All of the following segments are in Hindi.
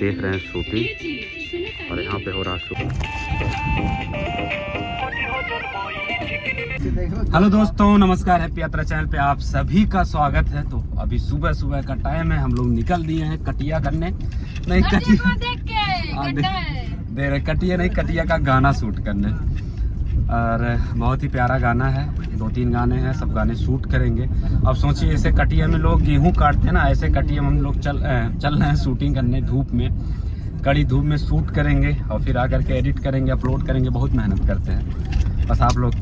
देख रहे हैं शूटिंग और यहाँ पे हो रहा शूटिंग। हेलो दोस्तों, नमस्कार। हैप्पी यात्रा चैनल पे आप सभी का स्वागत है। तो अभी सुबह सुबह का टाइम है, हम लोग निकल दिए हैं कटिया करने। नहीं कटिया दे रहे, कटिया नहीं, कटिया का गाना शूट करने। और बहुत ही प्यारा गाना है, 2-3 गाने हैं, सब गाने शूट करेंगे। अब सोचिए ऐसे कटिया में लोग गेहूं काटते हैं ना, ऐसे कटिया में हम लोग चल रहे हैं शूटिंग करने। धूप में, कड़ी धूप में शूट करेंगे और फिर आकर के एडिट करेंगे, अपलोड करेंगे। बहुत मेहनत करते हैं, बस आप लोग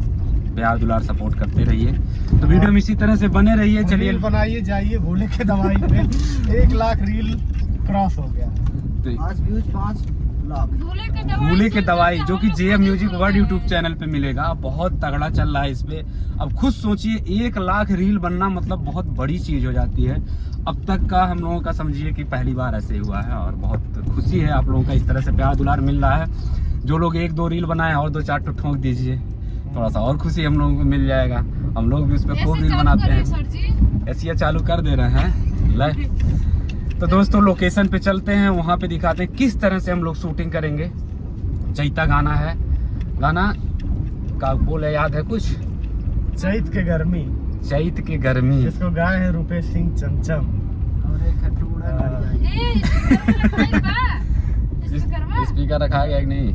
प्यार दुलार सपोर्ट करते रहिए। तो वीडियो में इसी तरह से बने रहिए। चलिए बनाइए जाइए। भोले के दवाई पे 1 लाख रील क्रॉस हो गया। आज व्यूज 5 लाख। भूले के दवाई जो कि JM music world YouTube channel पे मिलेगा। बहुत तगड़ा चल रहा है इस पे। अब खुद सोचिए 1 लाख रील बनना मतलब बहुत बड़ी चीज हो जाती है। अब तक का हम लोगों का समझिए कि पहली बार ऐसे हुआ है और बहुत खुशी है आप लोगों का इस तरह से प्यार दुलार मिल रहा है। जो लोग 1-2 रील बनाए और 2-4 तो ठोक दीजिए, थोड़ा सा और खुशी हम लोगों को मिल जाएगा। हम लोग भी उस पर खूब रील बनाते हैं। ऐसे चालू कर दे रहे हैं ले। तो दोस्तों लोकेशन पे चलते हैं, वहाँ पे दिखाते हैं किस तरह से हम लोग शूटिंग करेंगे। चैता गाना है, गाना का बोले याद है कुछ? चैत के गर्मी, चैत की गर्मी, जिसको गाए है रुपेश सिंह चमचम। स्पीकर रखा गया कि नहीं?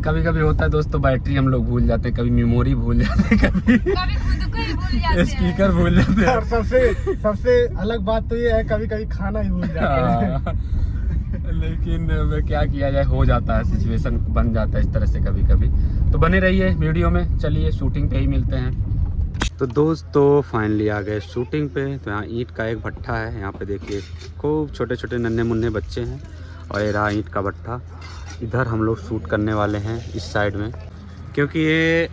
कभी कभी होता है दोस्तों, बैटरी हम लोग भूल जाते हैं, कभी मेमोरी भूल जाते हैं, कभी खुद को ही भूल जाते हैं, स्पीकर भूल जाते हैं। और सबसे अलग बात तो ये है, कभी कभी खाना ही भूल जाते हैं। लेकिन क्या किया जाए, हो जाता है, सिचुएशन बन जाता है इस तरह से कभी कभी। तो बने रहिए वीडियो में। चलिए शूटिंग पे ही मिलते हैं। तो दोस्तों फाइनली आ गए शूटिंग पे। तो यहाँ ईंट का एक भट्ठा है, यहाँ पे देखिए खूब छोटे छोटे नन्हे मुन्ने बच्चे हैं और ये रहा ईंट का भट्ठा। इधर हम लोग शूट करने वाले हैं इस साइड में, क्योंकि ये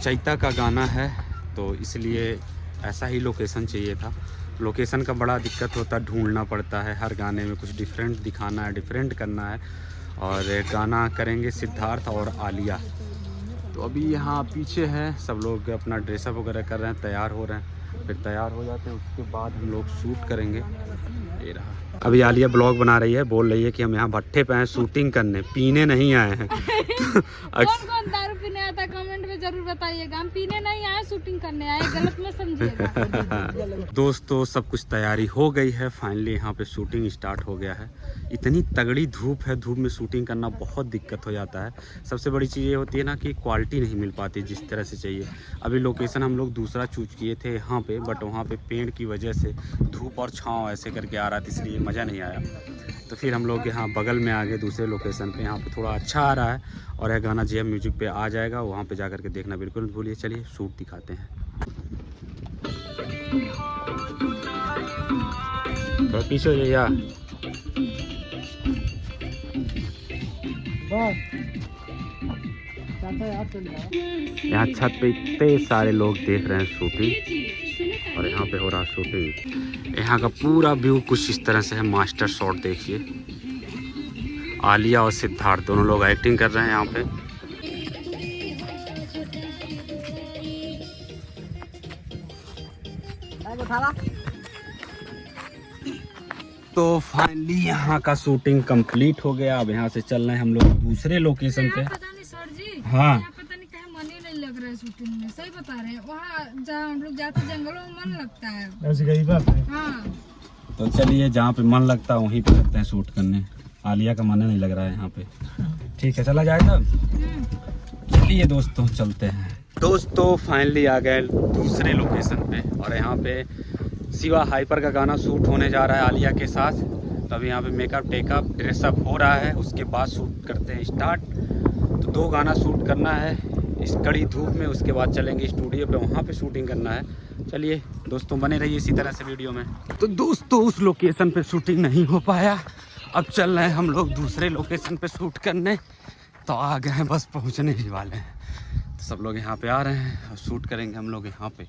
चैता का गाना है तो इसलिए ऐसा ही लोकेशन चाहिए था। लोकेशन का बड़ा दिक्कत होता है, ढूंढना पड़ता है। हर गाने में कुछ डिफरेंट दिखाना है, डिफरेंट करना है। और गाना करेंगे सिद्धार्थ और आलिया। तो अभी यहाँ पीछे है, सब लोग अपना ड्रेसअप वगैरह कर रहे हैं, तैयार हो रहे हैं। फिर तैयार हो जाते हैं, उसके बाद हम लोग शूट करेंगे। ये रहा। अभी आलिया ब्लॉग बना रही है, बोल रही है कि हम यहाँ भट्ठे पे आए शूटिंग करने, पीने नहीं आए हैं। कौन दारू पीने आता कमेंट में जरूर बताइएगा। हम पीने नहीं आए, शूटिंग करने आए, गलत मत समझिएगा। दोस्तों सब कुछ तैयारी हो गई है, फाइनली यहाँ पे शूटिंग स्टार्ट हो गया है। इतनी तगड़ी धूप है, धूप में शूटिंग करना बहुत दिक्कत हो जाता है। सबसे बड़ी चीज़ ये होती है ना कि क्वालिटी नहीं मिल पाती जिस तरह से चाहिए। अभी लोकेशन हम लोग दूसरा चूज किए थे यहाँ पे, बट वहाँ पे पेड़ की वजह से धूप और छाँव ऐसे करके आ रहा था, इसलिए मज़ा नहीं आया। तो फिर हम लोग यहाँ बगल में आ गए दूसरे लोकेशन पे। यहाँ पे थोड़ा अच्छा आ रहा है और यह गाना JM म्यूजिक पे आ जाएगा, वहाँ पे जा कर के देखना बिल्कुल मत भूलिए। चलिए शूट दिखाते हैं। तो पीछे हो जाइए। यहाँ छत पे इतने सारे लोग देख रहे हैं शूटिंग और यहाँ पे हो रहा शूटिंग। यहाँ का पूरा व्यू कुछ इस तरह से है। मास्टर शॉट देखिए, आलिया और सिद्धार्थ दोनों लोग एक्टिंग कर रहे हैं यहाँ पे। तो फाइनली यहाँ का शूटिंग कंप्लीट हो गया। अब यहाँ से चल रहे हैं हम लोग दूसरे लोकेशन पे। हाँ पता नहीं कहीं मन ही नहीं लग रहा है शूटिंग में। सही बता रहे हैं, वहाँ जहाँ हम लोग जाते जंगलों में मन लगता है। ऐसी गई बात है। हाँ तो चलिए जहाँ पे मन लगता है वहीं पे लगते हैं शूट करने। आलिया का मन नहीं लग रहा है यहाँ पे। ठीक है चला जाए तब। चलिए दोस्तों चलते हैं। दोस्तों फाइनली आ गए दूसरे लोकेशन पे और यहाँ पे शिवा हाइपर का गाना शूट होने जा रहा है आलिया के साथ। तो अभी यहाँ पे मेकअप टेकअप ड्रेसअप हो रहा है, उसके बाद शूट करते हैं स्टार्ट। तो 2 गाना शूट करना है इस कड़ी धूप में, उसके बाद चलेंगे स्टूडियो पे, वहाँ पे शूटिंग करना है। चलिए दोस्तों बने रहिए इसी तरह से वीडियो में। तो दोस्तों उस लोकेशन पे शूटिंग नहीं हो पाया, अब चल रहे हैं हम लोग दूसरे लोकेशन पे शूट करने। तो आ गए हैं, बस पहुँचने ही वाले हैं। तो सब लोग यहाँ पे आ रहे हैं और शूट करेंगे हम लोग यहाँ पे,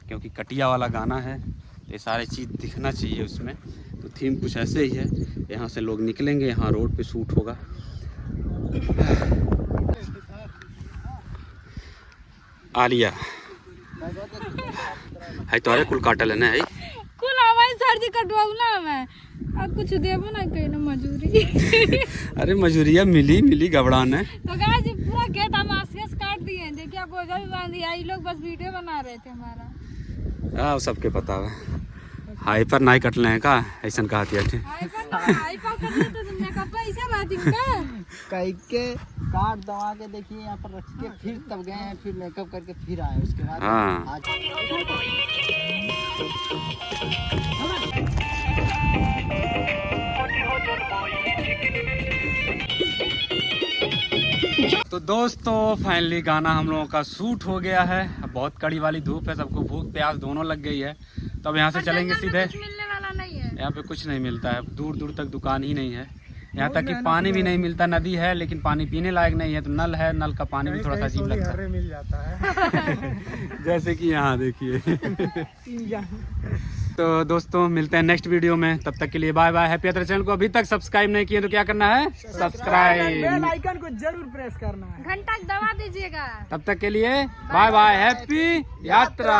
क्योंकि कटिया वाला गाना है तो ये सारी चीज़ दिखना चाहिए उसमें। तो थीम कुछ ऐसे ही है। यहाँ से लोग निकलेंगे, यहाँ रोड पे शूट होगा। आलिया है तो अरे कुल काटल है ना है। कुल हमारी सर्दी कटवाऊ ना मैं अब कुछ देबो ना कहीं ना मजूरी। अरे मजूरिया मिली घबरान है। तो गाइस पूरा खेत हम आस काट दिए हैं, देखिए बोझा भी बांध दिया। ये लोग बस वीडियो बना रहे थे हमारा। हाँ सबके पता है। हाइपर नाई कटले हैं का ऐसा कहा थी। हाइपर करने तो तुमने कब पैसा लाती का कई के काट दवा के देखिए यहाँ पर रख के फिर तब गए हैं, फिर मेकअप करके फिर आए उसके बाद। हाँ आज तो दोस्तों फाइनली गाना हम लोगों का शूट हो गया है। अब बहुत कड़ी वाली धूप है, सबको भूख प्यास दोनों लग गई है। तो अब यहाँ से चलेंगे सीधे। मिलने वाला नहीं है यहाँ पे कुछ नहीं मिलता है, दूर दूर तक दुकान ही नहीं है। यहाँ तक कि पानी भी नहीं मिलता। नदी है लेकिन पानी पीने लायक नहीं है। तो नल है, नल का पानी भी थोड़ा सा अजीब लगता है। मिल जाता है जैसे कि यहाँ देखिए। तो दोस्तों मिलते हैं नेक्स्ट वीडियो में, तब तक के लिए बाय बाय। हैप्पी यात्रा चैनल को अभी तक सब्सक्राइब नहीं किए तो क्या करना है? सब्सक्राइब, बेल आइकन को जरूर प्रेस करना है। घंटा दबा दीजिएगा। तब तक के लिए बाय बाय, हैप्पी यात्रा।